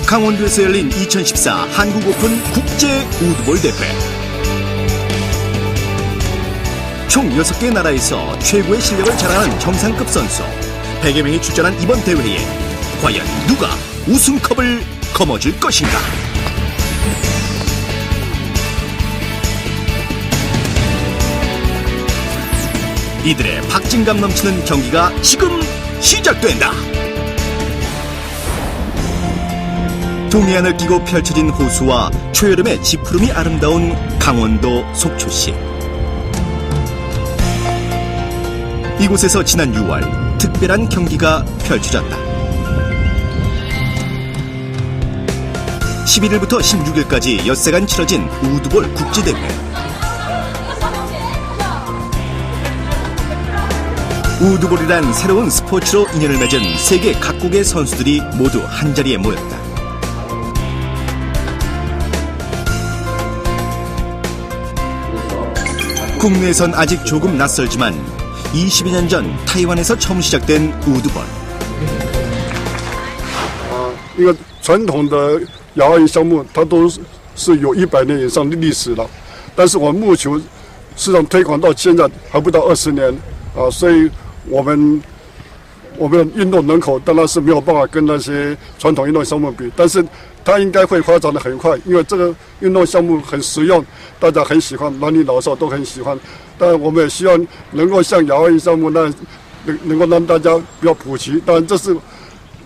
강원도에서 열린 2014 한국 오픈 국제 우드볼 대회. 총 6개 나라에서 최고의 실력을 자랑하는 정상급 선수 100여 명이 출전한 이번 대회에 과연 누가 우승컵을 거머쥘 것인가? 이들의 박진감 넘치는 경기가 지금 시작된다. 동해안을 끼고 펼쳐진 호수와 초여름의 지푸름이 아름다운 강원도 속초시. 이곳에서 지난 6월 특별한 경기가 펼쳐졌다. 11일부터 16일까지 엿새간 치러진 우드볼 국제대회. 우드볼이란 새로운 스포츠로 인연을 맺은 세계 각국의 선수들이 모두 한자리에 모였다. 국내에선 아직 조금 낯설지만 22년 전 타이완에서 처음 시작된 우드볼. 一个传统的亚奥运项目，它都是有100年以上的历史了。但是我们木球市场推广到现在还不到20年啊，所以我们的运动人口当然是没有办法跟那些传统运动项目比，但是它应该会发展得很快，因为这个运动项目很实用，大家很喜欢，男女老少都很喜欢。但我们也希望能够像亚奥运项目那能够让大家比较普及。当然，这是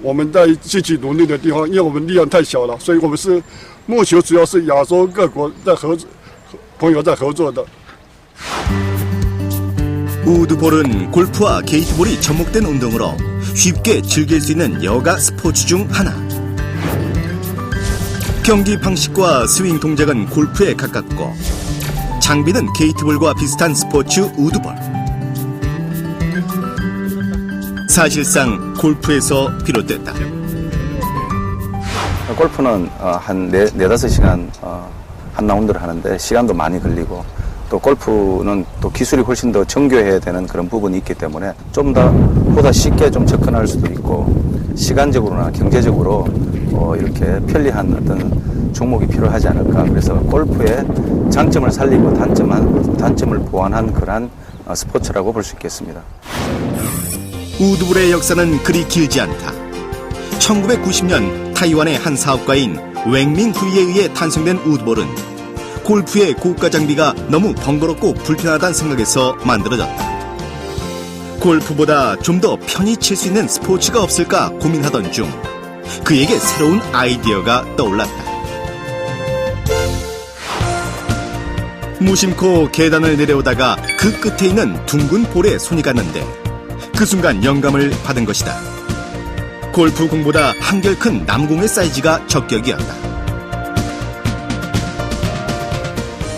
我们在积极努力的地方，因为我们力量太小了，所以我们是木球主要是亚洲各国朋友在合作的。 우드볼은 골프와 게이트볼이 접목된 운동으로 쉽게 즐길 수 있는 여가 스포츠 중 하나. 경기 방식과 스윙 동작은 골프에 가깝고 장비는 게이트볼과 비슷한 스포츠 우드볼. 사실상 골프에서 비롯됐다. 골프는 한 4-5시간 한 라운드를 하는데 시간도 많이 걸리고 또 골프는 또 기술이 훨씬 더 정교해야 되는 그런 부분이 있기 때문에 좀 더 보다 쉽게 좀 접근할 수도 있고 시간적으로나 경제적으로 이렇게 편리한 어떤 종목이 필요하지 않을까. 그래서 골프의 장점을 살리고 단점을 보완한 그러한 스포츠라고 볼 수 있겠습니다. 우드볼의 역사는 그리 길지 않다. 1990년 타이완의 한 사업가인 웽밍후이에 의해 탄생된 우드볼은 골프의 고가 장비가 너무 번거롭고 불편하다는 생각에서 만들어졌다. 골프보다 좀 더 편히 칠 수 있는 스포츠가 없을까 고민하던 중 그에게 새로운 아이디어가 떠올랐다. 무심코 계단을 내려오다가 그 끝에 있는 둥근 볼에 손이 갔는데 그 순간 영감을 받은 것이다. 골프공보다 한결 큰 남공의 사이즈가 적격이었다.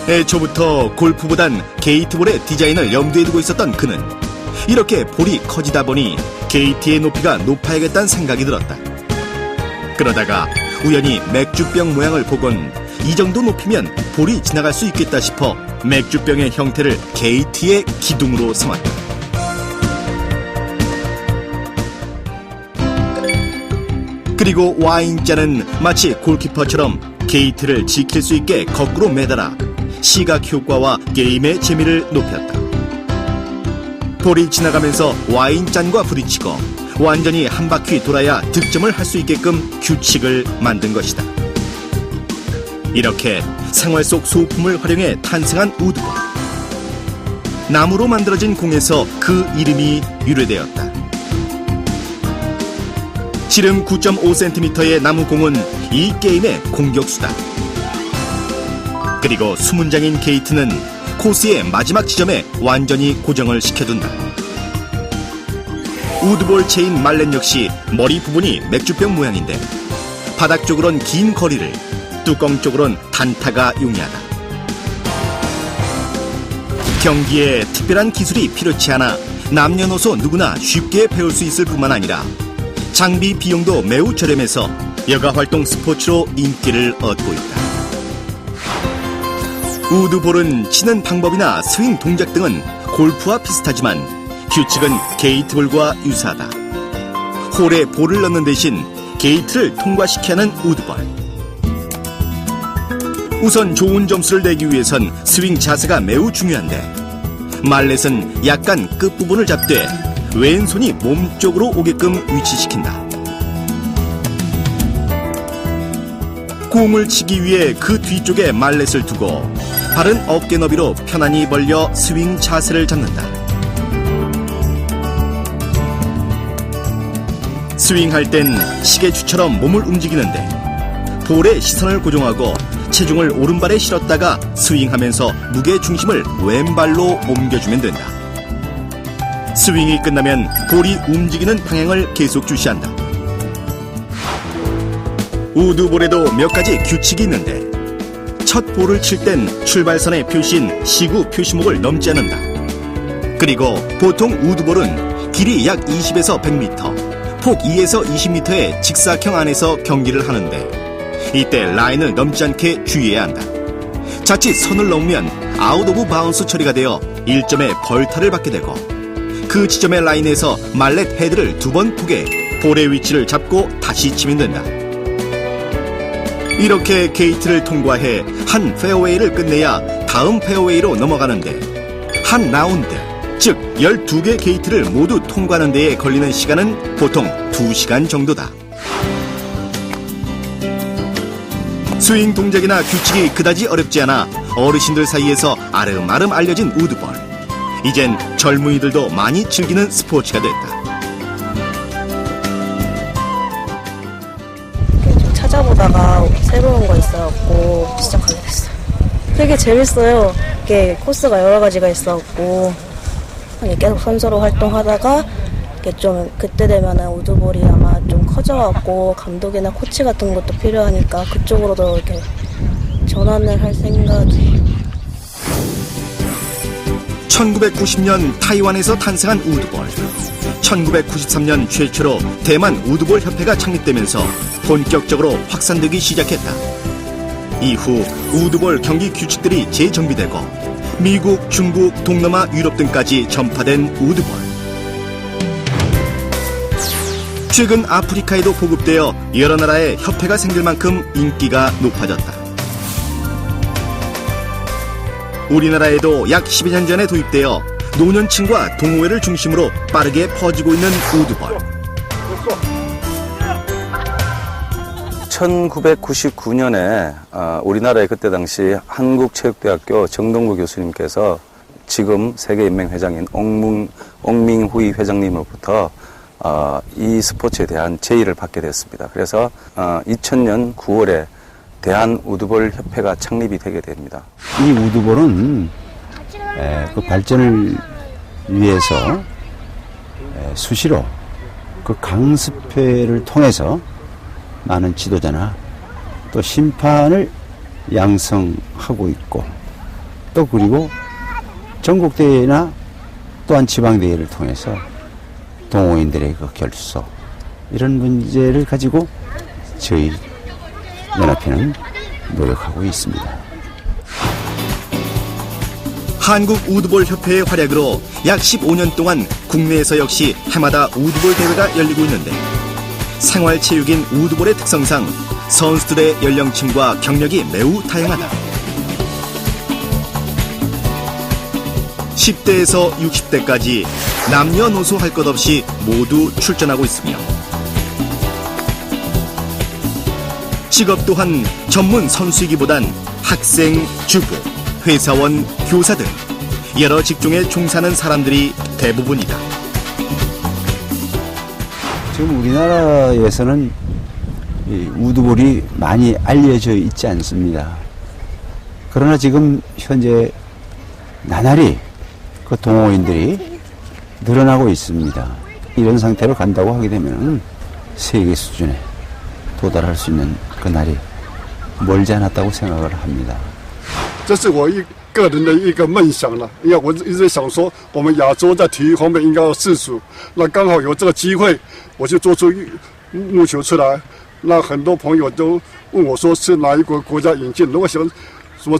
애초부터 골프보단 게이트볼의 디자인을 염두에 두고 있었던 그는 이렇게 볼이 커지다 보니 게이트의 높이가 높아야겠다는 생각이 들었다. 그러다가 우연히 맥주병 모양을 보곤 이 정도 높이면 볼이 지나갈 수 있겠다 싶어 맥주병의 형태를 게이트의 기둥으로 삼았다. 그리고 와인잔은 마치 골키퍼처럼 게이트를 지킬 수 있게 거꾸로 매달아 시각 효과와 게임의 재미를 높였다. 볼이 지나가면서 와인잔과 부딪히고 완전히 한 바퀴 돌아야 득점을 할 수 있게끔 규칙을 만든 것이다. 이렇게 생활 속 소품을 활용해 탄생한 우드볼. 나무로 만들어진 공에서 그 이름이 유래되었다. 지름 9.5cm의 나무공은 이 게임의 공격수다. 그리고 수문장인 게이트는 코스의 마지막 지점에 완전히 고정을 시켜둔다. 우드볼 체인 말렛 역시 머리 부분이 맥주병 모양인데 바닥 쪽으론 긴 거리를, 뚜껑 쪽으론 단타가 용이하다. 경기에 특별한 기술이 필요치 않아 남녀노소 누구나 쉽게 배울 수 있을 뿐만 아니라 장비 비용도 매우 저렴해서 여가활동 스포츠로 인기를 얻고 있다. 우드볼은 치는 방법이나 스윙 동작 등은 골프와 비슷하지만 규칙은 게이트볼과 유사하다. 홀에 볼을 넣는 대신 게이트를 통과시켜야 하는 우드볼. 우선 좋은 점수를 내기 위해선 스윙 자세가 매우 중요한데 말렛은 약간 끝부분을 잡되 왼손이 몸쪽으로 오게끔 위치시킨다. 공을 치기 위해 그 뒤쪽에 말렛을 두고 발은 어깨 너비로 편안히 벌려 스윙 자세를 잡는다. 스윙할 땐 시계추처럼 몸을 움직이는데 볼에 시선을 고정하고 체중을 오른발에 실었다가 스윙하면서 무게 중심을 왼발로 옮겨주면 된다. 스윙이 끝나면 볼이 움직이는 방향을 계속 주시한다. 우드볼에도 몇 가지 규칙이 있는데 첫 볼을 칠 땐 출발선의 표시인 시구 표시목을 넘지 않는다. 그리고 보통 우드볼은 길이 약 20에서 100m, 폭 2에서 20m의 직사각형 안에서 경기를 하는데 이때 라인을 넘지 않게 주의해야 한다. 자칫 선을 넘으면 아웃 오브 바운스 처리가 되어 1점의 벌타를 받게 되고 그 지점의 라인에서 말렛 헤드를 2번 포개 볼의 위치를 잡고 다시 치면 된다. 이렇게 게이트를 통과해 한 페어웨이를 끝내야 다음 페어웨이로 넘어가는데 한 라운드, 즉 12개 게이트를 모두 통과하는 데에 걸리는 시간은 보통 2시간 정도다. 스윙 동작이나 규칙이 그다지 어렵지 않아 어르신들 사이에서 아름아름 알려진 우드볼. 이젠 젊은이들도 많이 즐기는 스포츠가 됐다. 좀 찾아보다가 새로운 거 있어갖고 시작하게 됐어요. 되게 재밌어요. 이게 코스가 여러 가지가 있어갖고 계속 선수로 활동하다가 좀 그때 되면은 우드볼이 아마 좀 커져갖고 감독이나 코치 같은 것도 필요하니까 그쪽으로도 이렇게 전환을 할 생각이. 1990년 타이완에서 탄생한 우드볼. 1993년 최초로 대만 우드볼 협회가 창립되면서 본격적으로 확산되기 시작했다. 이후 우드볼 경기 규칙들이 재정비되고 미국, 중국, 동남아, 유럽 등까지 전파된 우드볼. 최근 아프리카에도 보급되어 여러 나라의 협회가 생길 만큼 인기가 높아졌다. 우리나라에도 약 12년 전에 도입되어 노년층과 동호회를 중심으로 빠르게 퍼지고 있는 우드볼. 1999년에 우리나라의 그때 당시 한국체육대학교 정동구 교수님께서 지금 세계인맹회장인 옹밍후이 회장님으로부터 이 스포츠에 대한 제의를 받게 됐습니다. 그래서 2000년 9월에 대한우드볼 협회가 창립이 되게 됩니다. 이 우드볼은 그 발전을 위해서 수시로 그 강습회를 통해서 많은 지도자나 또 심판을 양성하고 있고 또 그리고 전국대회나 또한 지방대회를 통해서 동호인들의 그 결속 이런 문제를 가지고 저희 연합회는 노력하고 있습니다. 한국 우드볼 협회의 활약으로 약 15년 동안 국내에서 역시 해마다 우드볼 대회가 열리고 있는데 생활체육인 우드볼의 특성상 선수들의 연령층과 경력이 매우 다양하다. 10대에서 60대까지 남녀노소 할 것 없이 모두 출전하고 있으며 직업 또한 전문 선수이기보단 학생, 주부, 회사원, 교사 등 여러 직종에 종사하는 사람들이 대부분이다. 지금 우리나라에서는 이 우드볼이 많이 알려져 있지 않습니다. 그러나 지금 현재 나날이 그 동호인들이 늘어나고 있습니다. 이런 상태로 간다고 하게 되면 세계 수준에 도달할 수 있는 그 날이 멀지 않았다고 생각을 합니다. 这是我个人的一个梦想了。因为我一直想说，我们亚洲在体育方面应该要自主，那刚好有这个机会，我就做出木球出来。那很多朋友都问我说是哪一个国家引进，如果想什么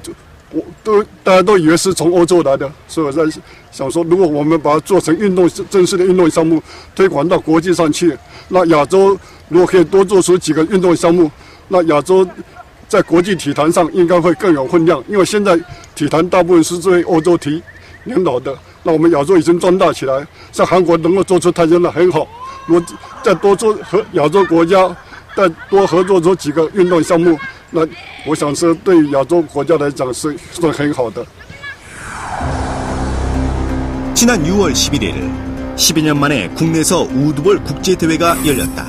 大家都以为是从欧洲来的，所以我在想说，如果我们把它做成运动正式的运动项目，推广到国际上去，那亚洲如果可以多做出几个运动项目，那亚洲在国际体坛上应该会更有分量。因为现在体坛大部分是作为欧洲领导的，那我们亚洲已经壮大起来，像韩国能够做出跆拳道很好，如果再多做和亚洲国家再多合作出几个运动项目，那我想是对亚洲国家来讲是很好的。 지난 6월 11일 12년 만에 국내에서 우드볼 국제대회가 열렸다.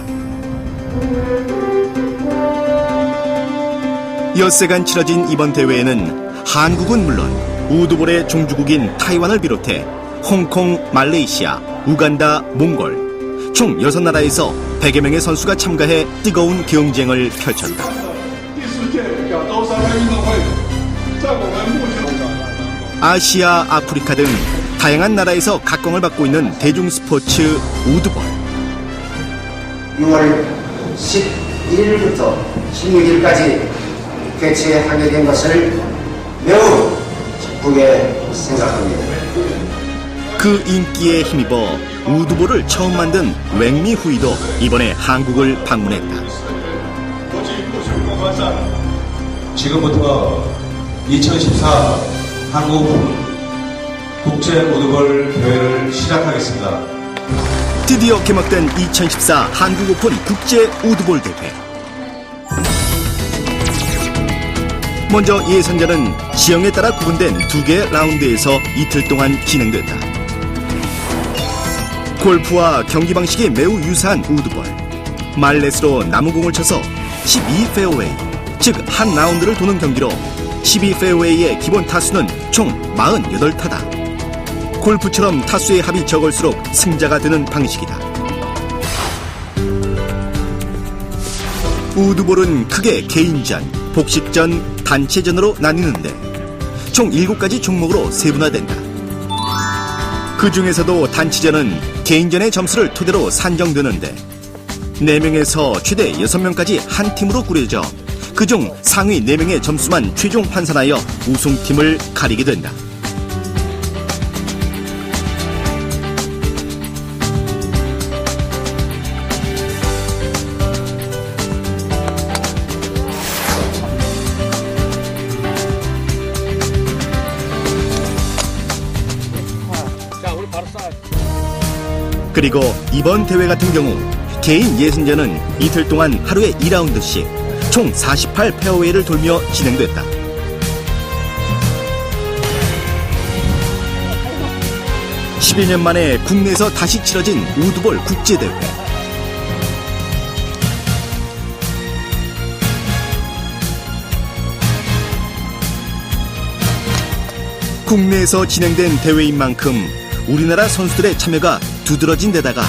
엿새간 치러진 이번 대회에는 한국은 물론 우드볼의 종주국인 타이완을 비롯해 홍콩, 말레이시아, 우간다, 몽골 총 6나라에서 100여 명의 선수가 참가해 뜨거운 경쟁을 펼쳤다. 아시아, 아프리카 등 다양한 나라에서 각광을 받고 있는 대중 스포츠 우드볼. 6월 11일부터 16일까지 개최하게 된 것을 매우 기쁘게 생각합니다. 그 인기에 힘입어 우드볼을 처음 만든 웽미 후이도 이번에 한국을 방문했다. 지금부터 2014 한국 오픈 국제 우드볼 대회를 시작하겠습니다. 드디어 개막된 2014 한국 오픈 국제 우드볼 대회. 먼저 예선전은 지형에 따라 구분된 2개의 라운드에서 이틀 동안 진행됐다. 골프와 경기 방식이 매우 유사한 우드볼. 말렛으로 나무공을 쳐서 12페어웨이, 즉 한 라운드를 도는 경기로 12페어웨이의 기본 타수는 총 48타다. 골프처럼 타수의 합이 적을수록 승자가 되는 방식이다. 우드볼은 크게 개인전, 복식전, 단체전으로 나뉘는데 총 7가지 종목으로 세분화된다. 그 중에서도 단체전은 개인전의 점수를 토대로 산정되는데 4명에서 최대 6명까지 한 팀으로 꾸려져 그중 상위 4명의 점수만 최종 환산하여 우승팀을 가리게 된다. 그리고 이번 대회 같은 경우 개인 예선전은 이틀 동안 하루에 2라운드씩 총 48페어웨이를 돌며 진행됐다. (12년) 만에 국내에서 다시 치러진 우드볼 국제대회. 국내에서 진행된 대회인 만큼 우리나라 선수들의 참여가 두드러진 데다가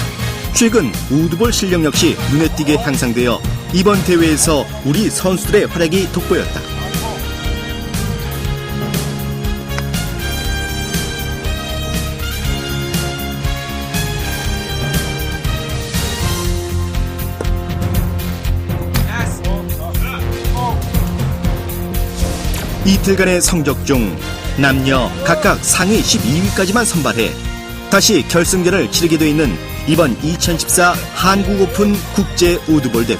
최근 우드볼 실력 역시 눈에 띄게 향상되어 이번 대회에서 우리 선수들의 활약이 돋보였다. 이틀간의 성적 중 남녀 각각 상위 12위까지만 선발해 다시 결승전을 치르게 돼 있는 이번 2014 한국 오픈 국제 우드볼 대회.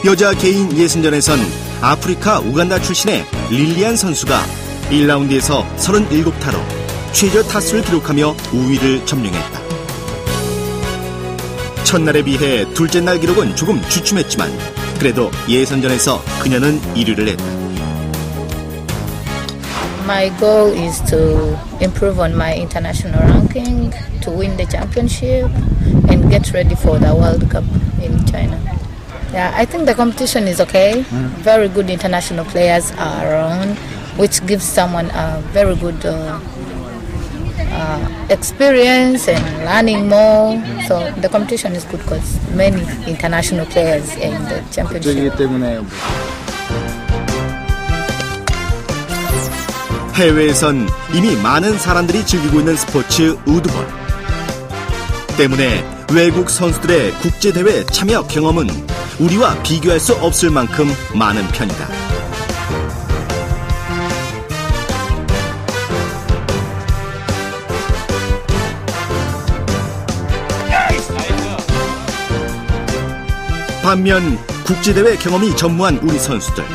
여자 개인 예선전에선 아프리카 우간다 출신의 릴리안 선수가 1라운드에서 37타로 최저 타수를 기록하며 우위를 점령했다. 첫날에 비해 둘째 날 기록은 조금 주춤했지만 그래도 예선전에서 그녀는 1위를 했다. My goal is to improve on my international ranking, to win the championship, and get ready for the World Cup in China. Yeah, I think the competition is okay. Very good international players are around, which gives someone a very good experience and learning more. So the competition is good because many international players in the championship. 해외에선 이미 많은 사람들이 즐기고 있는 스포츠 우드볼. 때문에 외국 선수들의 국제대회 참여 경험은 우리와 비교할 수 없을 만큼 많은 편이다. 반면 국제대회 경험이 전무한 우리 선수들.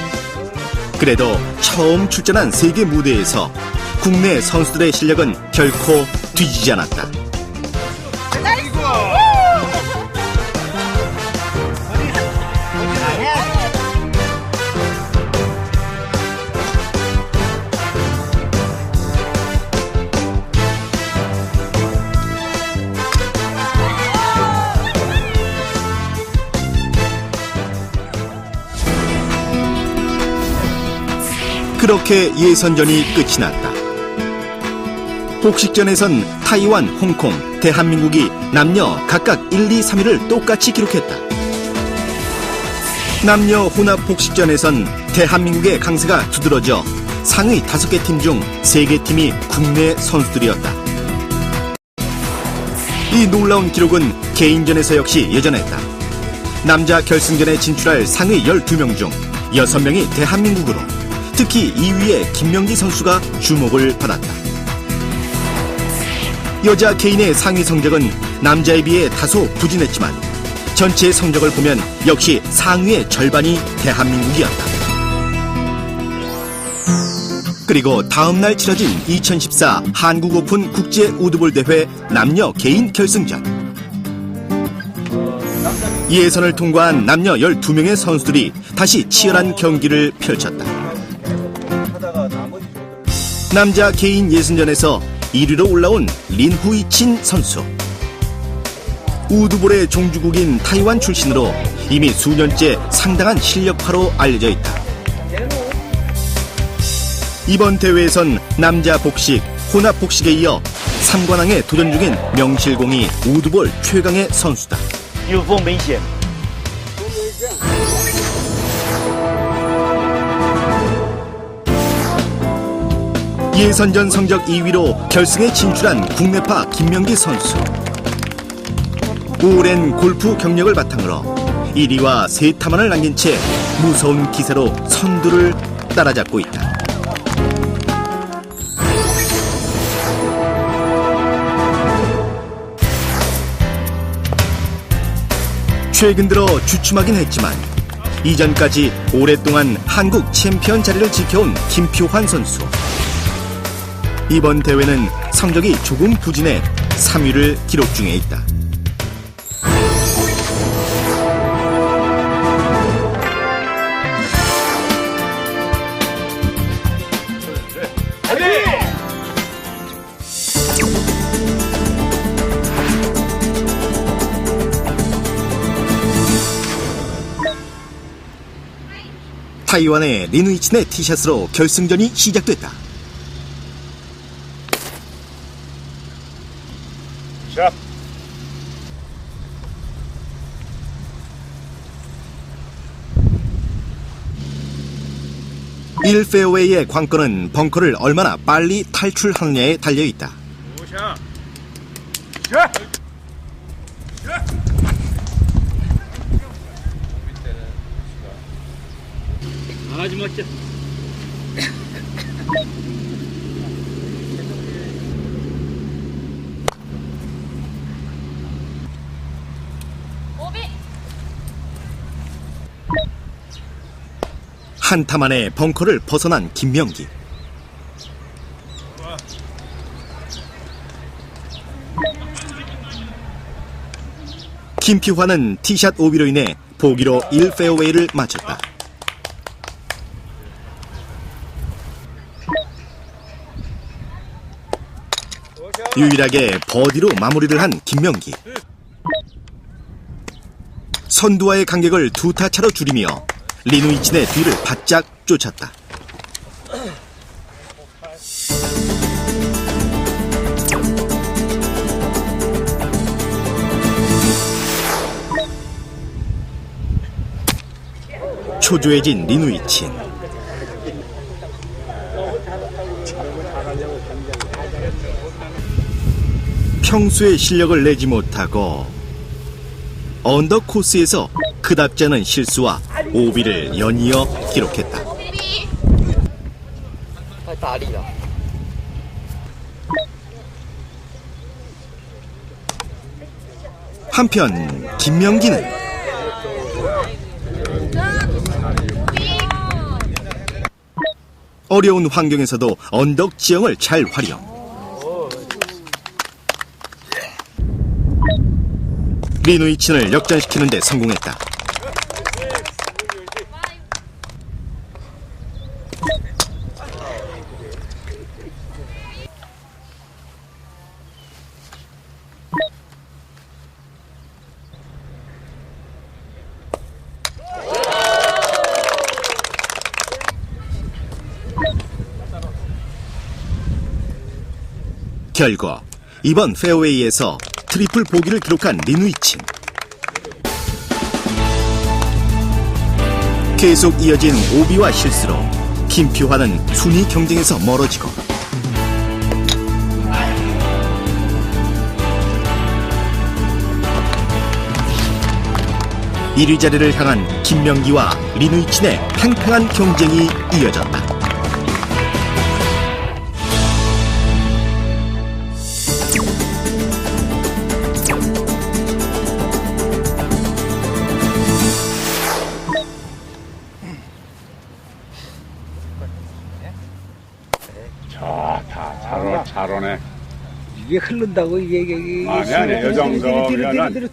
그래도 처음 출전한 세계 무대에서 국내 선수들의 실력은 결코 뒤지지 않았다. 그렇게 예선전이 끝이 났다. 복식전에선 타이완, 홍콩, 대한민국이 남녀 각각 1, 2, 3위를 똑같이 기록했다. 남녀 혼합 복식전에선 대한민국의 강세가 두드러져 상위 5개 팀 중 3개 팀이 국내 선수들이었다. 이 놀라운 기록은 개인전에서 역시 여전했다. 남자 결승전에 진출할 상위 12명 중 6명이 대한민국으로, 특히 2위의 김명기 선수가 주목을 받았다. 여자 개인의 상위 성적은 남자에 비해 다소 부진했지만 전체 성적을 보면 역시 상위의 절반이 대한민국이었다. 그리고 다음 날 치러진 2014 한국 오픈 국제 우드볼 대회 남녀 개인 결승전. 예선을 통과한 남녀 12명의 선수들이 다시 치열한 경기를 펼쳤다. 남자 개인 예선전에서 1위로 올라온 린후이친 선수. 우드볼의 종주국인 타이완 출신으로 이미 수년째 상당한 실력파로 알려져 있다. 이번 대회에선 남자 복식, 혼합 복식에 이어 3관왕에 도전 중인 명실공히 우드볼 최강의 선수다. 예선전 성적 2위로 결승에 진출한 국내파 김명기 선수. 오랜 골프 경력을 바탕으로 1위와 3타만을 남긴 채 무서운 기세로 선두를 따라잡고 있다. 최근 들어 주춤하긴 했지만 이전까지 오랫동안 한국 챔피언 자리를 지켜온 김표환 선수. 이번 대회는 성적이 조금 부진해 3위를 기록 중에 있다. 타이완의 린후이친의 티샷으로 결승전이 시작됐다. 샷. 일 페어웨이의 관건은 벙커를 얼마나 빨리 탈출하느냐에 달려있다. 아주 멋져. 한타 만에 벙커를 벗어난 김명기. 김표환은 티샷 오비로 인해 보기로 1 페어웨이를 맞췄다. 유일하게 버디로 마무리를 한 김명기. 선두와의 간격을 2타 차로 줄이며 린후이친의 뒤를 바짝 쫓았다. 초조해진 린후이친. 평소의 실력을 내지 못하고 언덕 코스에서 그닥지 않은 실수와 오비를 연이어 기록했다. 한편 김명기는 어려운 환경에서도 언덕 지형을 잘 활용. 리누이친을 역전시키는 데 성공했다. 결국 이번 페어웨이에서 트리플 보기를 기록한 리누이친. 계속 이어진 오비와 실수로 김표환은 순위 경쟁에서 멀어지고 일 위 자리를 향한 김명기와 리누이친의 팽팽한 경쟁이 이어졌다. 잘 오네. 이게 흐른다고 이게 아니 이 정도면은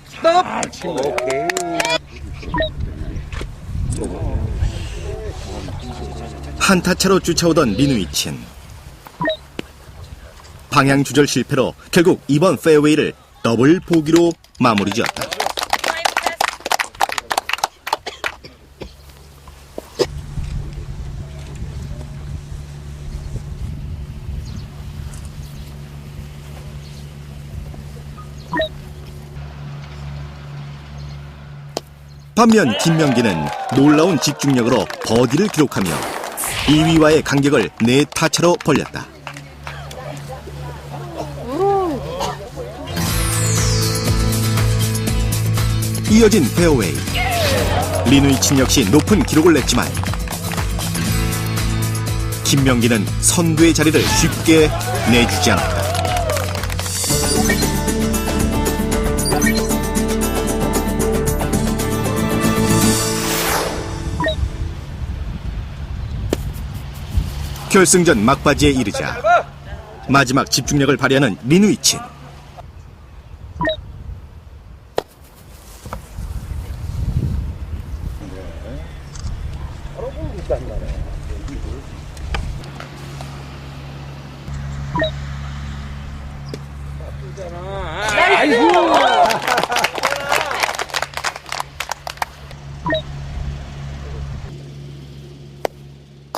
오케이. 한타차로 쫓아오던 리누이친. 방향 조절 실패로 결국 이번 페어웨이를 더블 보기로 마무리 지었다. 반면 김명기는 놀라운 집중력으로 버디를 기록하며 2위와의 간격을 4타차로 벌렸다. 이어진 페어웨이. 리누이친 역시 높은 기록을 냈지만 김명기는 선두의 자리를 쉽게 내주지 않았다. 결승전 막바지에 이르자 마지막 집중력을 발휘하는 리누이친.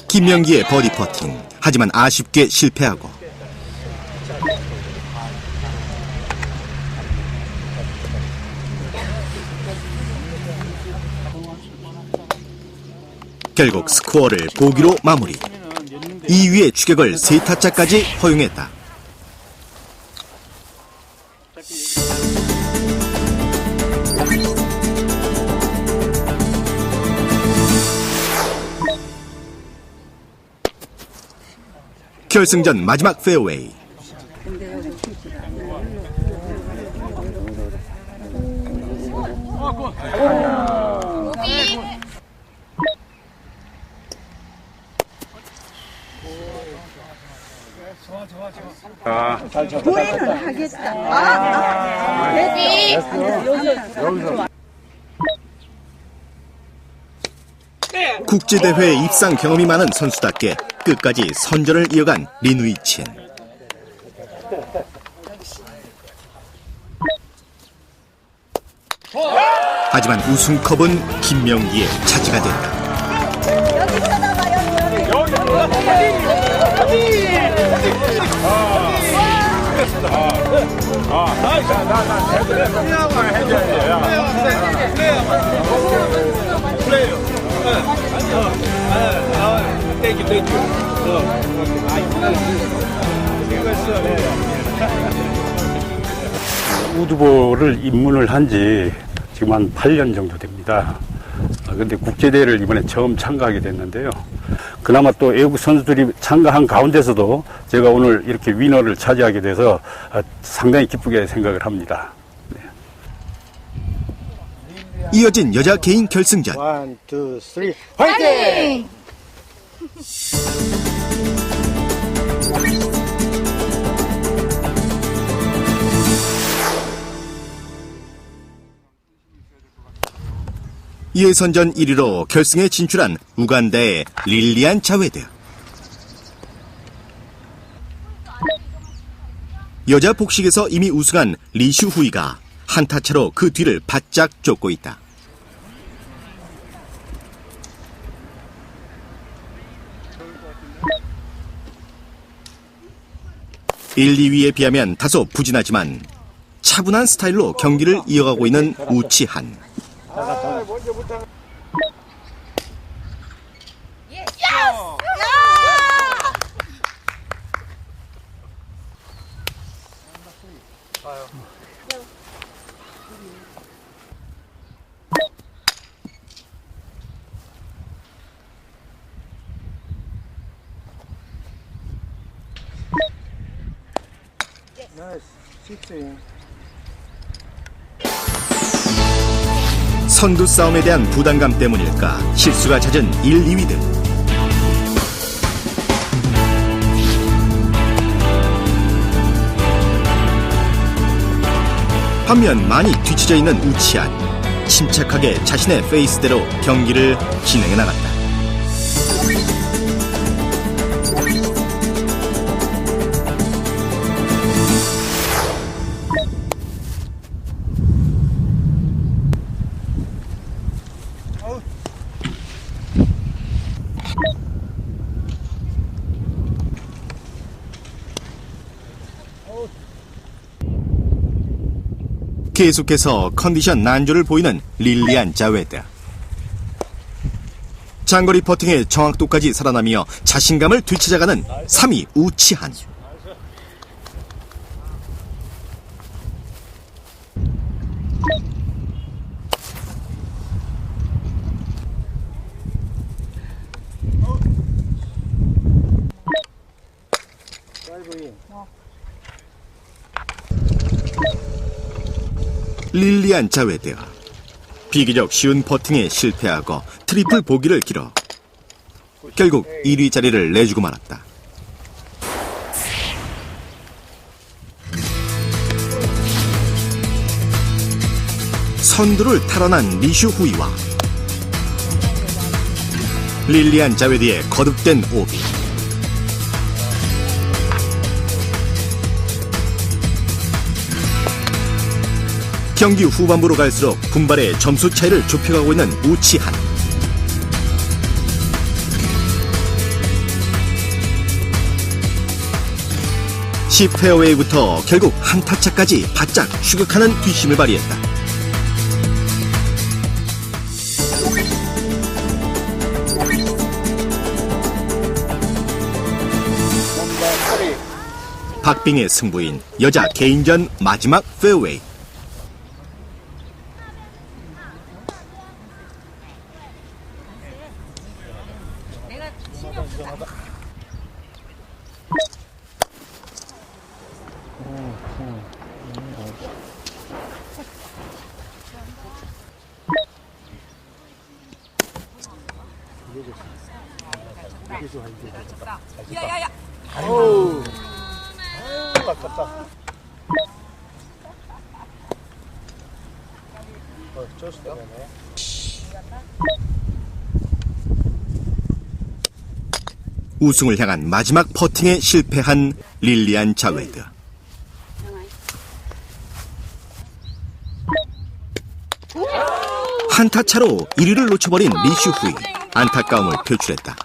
김명기의 버디 퍼팅. 하지만 아쉽게 실패하고 결국 스코어를 보기로 마무리. 2위의 추격을 3타차까지 허용했다. 결승전 마지막 페어웨이. 후회는 하겠다. 국제대회에 입상 경험이 많은 선수답게 끝까지 선전을 이어간 리누이친. 하지만 우승컵은 김명기의 차지가 됐다. 우드볼을 입문을 한 지 지금 한 8년 정도 됩니다. 근데 국제대회를 이번에 처음 참가하게 됐는데요. 그나마 또 외국 선수들이 참가한 가운데서도 제가 오늘 이렇게 위너를 차지하게 돼서 상당히 기쁘게 생각을 합니다. 이어진 여자 개인 결승전. 1, 2, 3, 화이팅! 예선전 1위로 결승에 진출한 우간다의 릴리안 자웨드. 여자 복식에서 이미 우승한 리슈후이가 한타차로 그 뒤를 바짝 쫓고 있다. 1, 2위에 비하면 다소 부진하지만 차분한 스타일로 경기를 이어가고 있는 우치한. 선두 싸움에 대한 부담감 때문일까 실수가 잦은 1, 2위들. 반면 많이 뒤처져 있는 우치한 침착하게 자신의 페이스대로 경기를 진행해 나갔다. 계속해서 컨디션 난조를 보이는 릴리안 자웨드. 장거리 퍼팅의 정확도까지 살아나며 자신감을 되찾아가는 3위 우치한. 릴리안 자웨드. 비교적 쉬운 퍼팅에 실패하고 트리플 보기를 기록. 결국 1위 자리를 내주고 말았다. 선두를 탈환한 리슈후이와 릴리안 자웨드의 거듭된 오비. 경기 후반부로 갈수록 분발의 점수 차이를 좁혀가고 있는 우치한. 페어웨이부터 결국 한타차까지 바짝 추격하는 뒷심을 발휘했다. 박빙의 승부인 여자 개인전 마지막 페어웨이. 야야야. 어우. 아깝다. 우승을 향한 마지막 퍼팅에 실패한 릴리안 자웨드. 한타차로 1위를 놓쳐버린 리슈후이. 안타까움을 표출했다.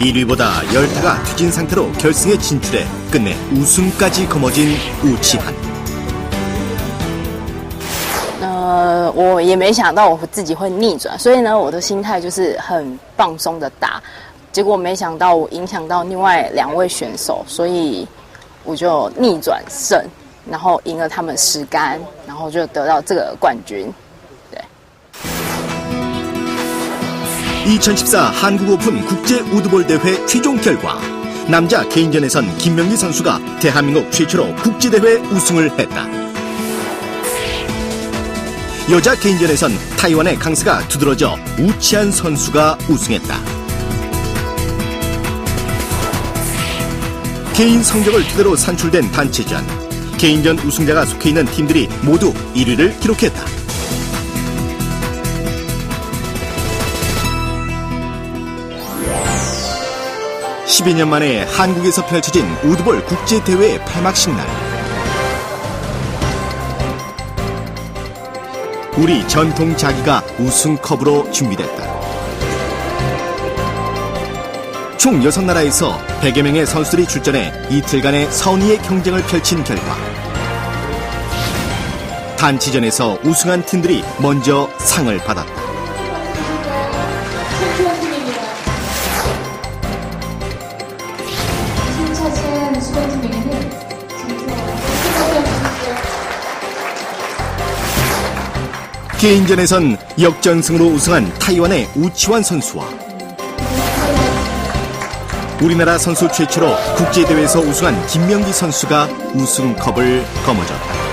1위보다 10타가 뒤진 상태로 결승에 진출해 끝내 우승까지 거머쥔 우치한. 我也没想到我自己会逆转，所以呢，我的心态就是很放松的打。结果没想到我影响到另外2位选手，所以我就逆转胜，然后赢了他们10杆，然后就得到这个冠军。对。 2014 한국 오픈 국제 우드볼 대회 최종 결과 남자 개인전에선 김명기 선수가 대한민국 최초로 국제대회 우승을 했다. 여자 개인전에선 타이완의 강세가 두드러져 우치한 선수가 우승했다. 개인 성적을 토대로 산출된 단체전, 개인전 우승자가 속해 있는 팀들이 모두 1위를 기록했다. (12년) 만에 한국에서 펼쳐진 우드볼 국제대회의 폐막식 날. 우리 전통 자기가 우승컵으로 준비됐다. 총 6나라에서 100여 명의 선수들이 출전해 이틀간의 선의의 경쟁을 펼친 결과 단체전에서 우승한 팀들이 먼저 상을 받았다. 개인전에선 역전승으로 우승한 타이완의 우치환 선수와 우리나라 선수 최초로 국제대회에서 우승한 김명기 선수가 우승컵을 거머쥐었다.